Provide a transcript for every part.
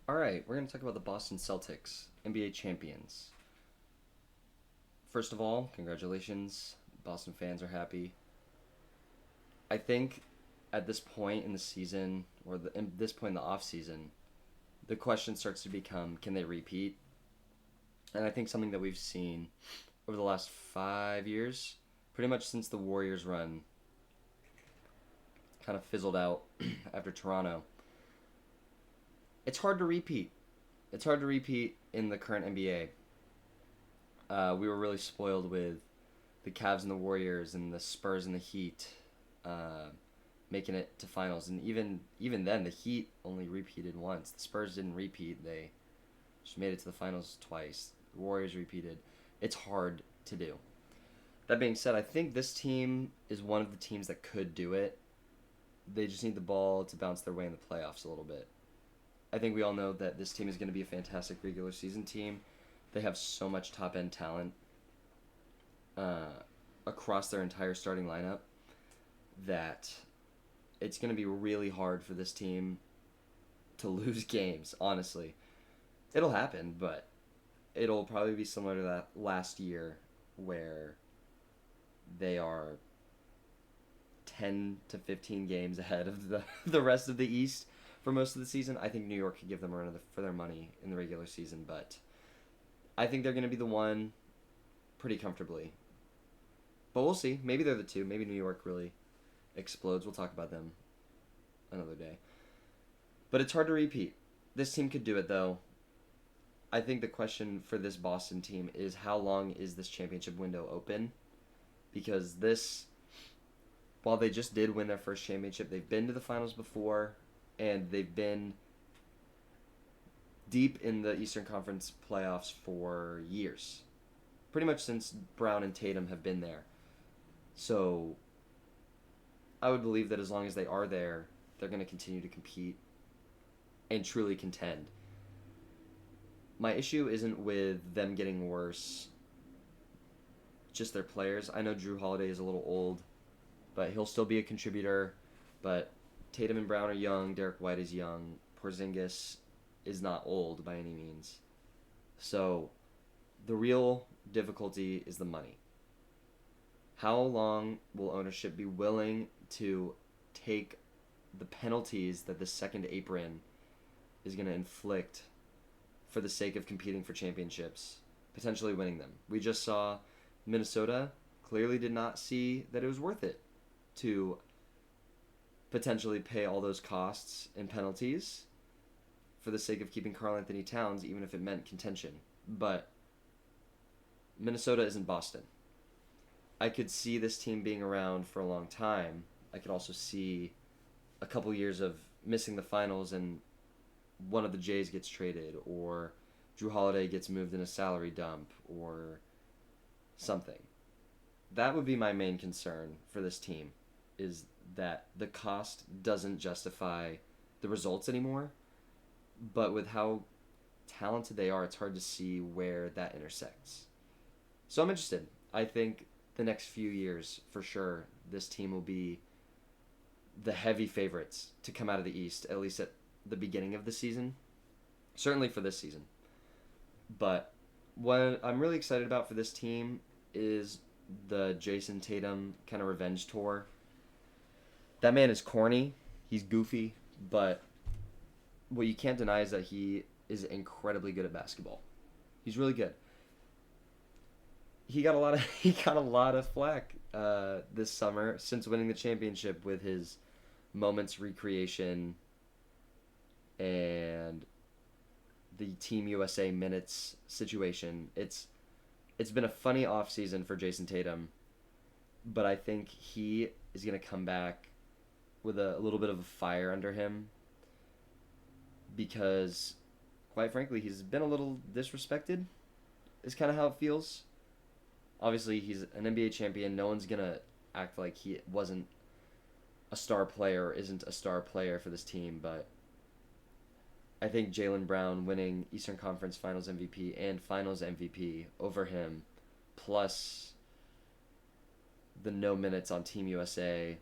All right, we're going to talk about the Boston Celtics, NBA champions. First of all, congratulations. Boston fans are happy. I think at this point in the season, at this point in the off season, the question starts to become, can they repeat? And I think something that we've seen over the last 5 years, pretty much since the Warriors run kind of fizzled out after Toronto, it's hard to repeat. It's hard to repeat in the current NBA. We were really spoiled with the Cavs and the Warriors and the Spurs and the Heat uh, making it to finals. And even then, the Heat only repeated once. The Spurs didn't repeat. They just made it to the finals twice. The Warriors repeated. It's hard to do. That being said, I think this team is one of the teams that could do it. They just need the ball to bounce their way in the playoffs a little bit. I think we all know that this team is going to be a fantastic regular season team. They have so much top end talent uh, across their entire starting lineup that it's going to be really hard for this team to lose games, honestly. It'll happen, but it'll probably be similar to that last year where they are 10 to 15 games ahead of the rest of the East for most of the season. I think New York could give them a run for their money in the regular season, but I think they're going to be the one pretty comfortably. But we'll see. Maybe they're the two. Maybe New York really explodes. We'll talk about them another day. But it's hard to repeat. This team could do it, though. I think the question for this Boston team is how long is this championship window open? Because while they just did win their first championship, they've been to the finals before, and they've been deep in the Eastern Conference playoffs for years. Pretty much since Brown and Tatum have been there. So I would believe that as long as they are there, they're going to continue to compete and truly contend. My issue isn't with them getting worse, just their players. I know Drew Holiday is a little old, but he'll still be a contributor. But Tatum and Brown are young. Derek White is young. Porzingis is not old by any means. So the real difficulty is the money. How long will ownership be willing to take the penalties that the second apron is going to inflict for the sake of competing for championships, potentially winning them? We just saw Minnesota clearly did not see that it was worth it to potentially pay all those costs and penalties for the sake of keeping Karl Anthony Towns, even if it meant contention. But Minnesota isn't Boston. I could see this team being around for a long time. I could also see a couple years of missing the finals and one of the Jays gets traded, or Drew Holiday gets moved in a salary dump, or something. That would be my main concern for this team, is that the cost doesn't justify the results anymore. But with how talented they are, it's hard to see where that intersects. So I'm interested. I think the next few years, for sure, this team will be the heavy favorites to come out of the East, at least at the beginning of the season. Certainly for this season. But what I'm really excited about for this team is the Jason Tatum kind of revenge tour. That man is corny. He's goofy. But what you can't deny is that he is incredibly good at basketball. He's really good. He got a lot of flack this summer since winning the championship with his moments recreation and the Team USA minutes situation. It's been a funny off season for Jason Tatum, but I think he is gonna come back with a little bit of a fire under him because, quite frankly, he's been a little disrespected. Is kind of how it feels. Obviously, he's an NBA champion. No one's gonna act like he wasn't a star player or isn't a star player for this team, but I think Jaylen Brown winning Eastern Conference Finals MVP and Finals MVP over him, plus the no minutes on Team USA,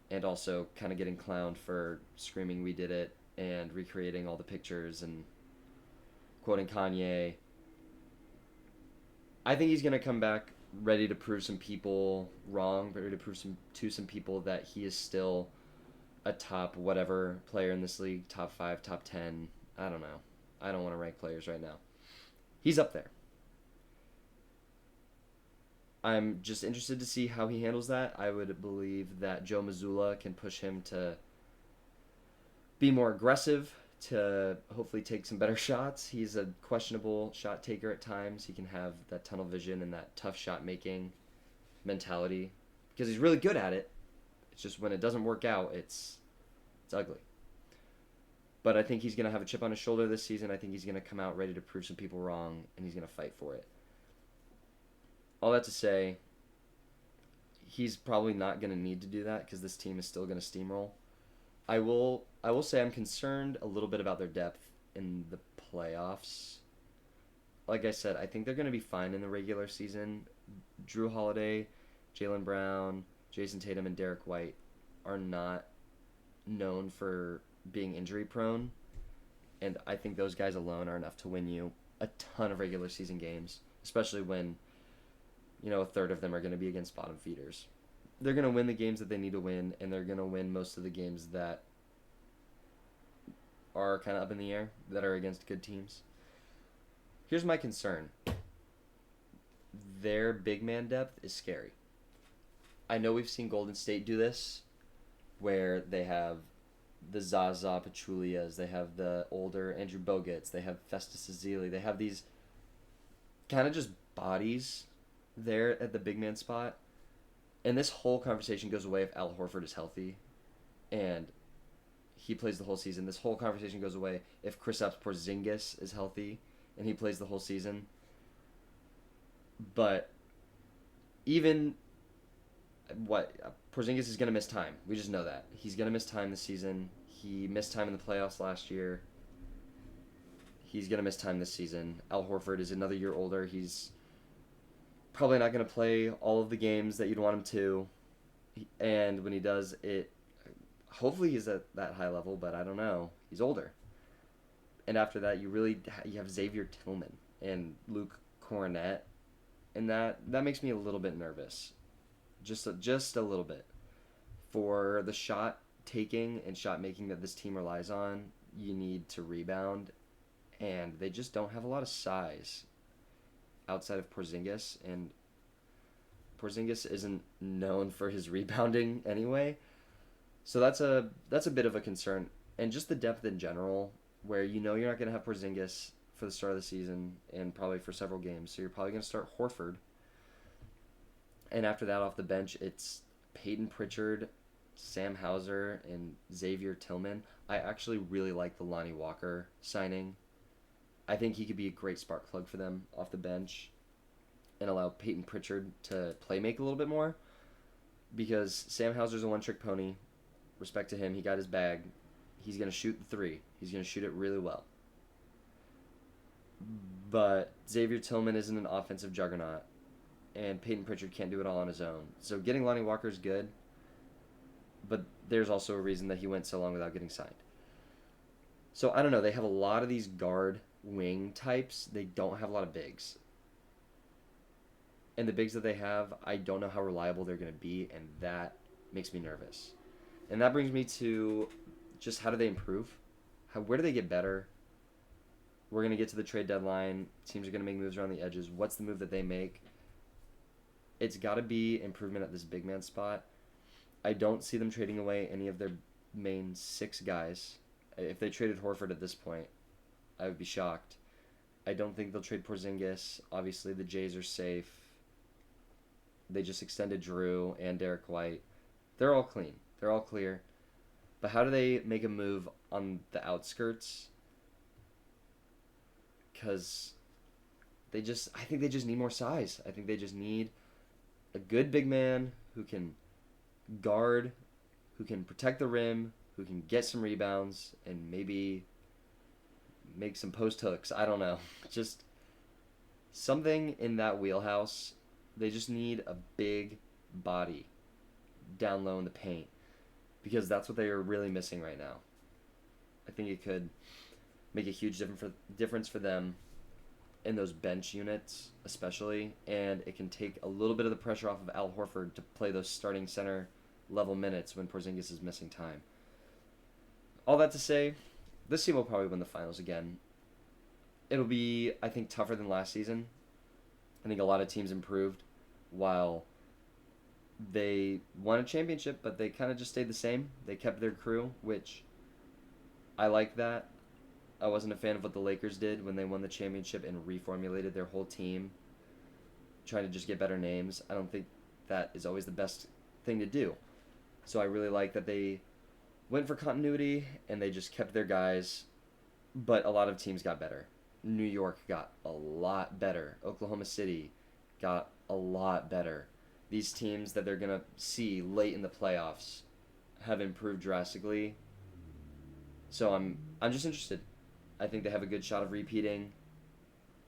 and also kind of getting clowned for screaming "We did it" and recreating all the pictures and quoting Kanye. I think he's going to come back ready to prove some people wrong, ready to prove some people that he is still a top whatever player in this league, top 5, top 10. I don't know. I don't want to rank players right now. He's up there. I'm just interested to see how he handles that. I would believe that Joe Mazzulla can push him to be more aggressive, to hopefully take some better shots. He's a questionable shot taker at times. He can have that tunnel vision and that tough shot making mentality because he's really good at it. It's just when it doesn't work out, it's ugly. But I think he's going to have a chip on his shoulder this season. I think he's going to come out ready to prove some people wrong, and he's going to fight for it. All that to say, he's probably not going to need to do that because this team is still going to steamroll. I will say I'm concerned a little bit about their depth in the playoffs. Like I said, I think they're going to be fine in the regular season. Drew Holiday, Jaylen Brown, Jason Tatum, and Derek White are not known for being injury prone, and I think those guys alone are enough to win you a ton of regular season games, especially when a third of them are going to be against bottom feeders. They're going to win the games that they need to win, and they're going to win most of the games that are kind of up in the air, that are against good teams. Here's my concern. Their big man depth is scary. I know we've seen Golden State do this, where they have the Zaza Pachulias, they have the older Andrew Bogut's, they have Festus Ezeli, they have these kind of just bodies there at the big man spot. And this whole conversation goes away if Al Horford is healthy and he plays the whole season. This whole conversation goes away if Kristaps Porzingis is healthy and he plays the whole season. But even Porzingis is going to miss time. We just know that. He's going to miss time this season. He missed time in the playoffs last year. He's going to miss time this season. Al Horford is another year older. He's probably not going to play all of the games that you'd want him to. And when he does, hopefully he's at that high level, but I don't know. He's older. And after that, you have Xavier Tillman and Luke Cornett. And that makes me a little bit nervous. Just a little bit. For the shot taking and shot making that this team relies on, you need to rebound. And they just don't have a lot of size outside of Porzingis, and Porzingis isn't known for his rebounding anyway. So that's a bit of a concern. And just the depth in general, where you're not going to have Porzingis for the start of the season and probably for several games. So you're probably going to start Horford. And after that, off the bench, it's Peyton Pritchard, Sam Hauser, and Xavier Tillman. I actually really like the Lonnie Walker signing. I think he could be a great spark plug for them off the bench and allow Peyton Pritchard to play make a little bit more, because Sam Hauser's a one-trick pony. Respect to him. He got his bag. He's going to shoot the three. He's going to shoot it really well. But Xavier Tillman isn't an offensive juggernaut, and Peyton Pritchard can't do it all on his own. So getting Lonnie Walker is good, but there's also a reason that he went so long without getting signed. So I don't know. They have a lot of these guard wing types. They don't have a lot of bigs. And the bigs that they have, I don't know how reliable they're going to be, and that makes me nervous. And that brings me to just how do they improve? Where do they get better? We're going to get to the trade deadline. Teams are going to make moves around the edges. What's the move that they make? It's got to be improvement at this big man spot. I don't see them trading away any of their main 6 guys. If they traded Horford at this point, I would be shocked. I don't think they'll trade Porzingis. Obviously, the Jays are safe. They just extended Drew and Derek White. They're all clean. They're all clear. But how do they make a move on the outskirts? Because I think they just need more size. I think they just need a good big man who can guard, who can protect the rim, who can get some rebounds, and maybe make some post hooks. I don't know. Just something in that wheelhouse. They just need a big body down low in the paint, because that's what they are really missing right now. I think it could make a huge difference for them in those bench units, especially, and it can take a little bit of the pressure off of Al Horford to play those starting center level minutes when Porzingis is missing time. All that to say, this team will probably win the finals again. It'll be, I think, tougher than last season. I think a lot of teams improved while they won a championship, but they kind of just stayed the same. They kept their crew, which I like that. I wasn't a fan of what the Lakers did when they won the championship and reformulated their whole team, trying to just get better names. I don't think that is always the best thing to do. So I really like that they went for continuity and they just kept their guys, but a lot of teams got better. New York got a lot better. Oklahoma City got a lot better. These teams that they're going to see late in the playoffs have improved drastically. So I'm just interested. I think they have a good shot of repeating.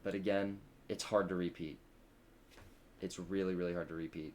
But again, it's hard to repeat. It's really, really hard to repeat.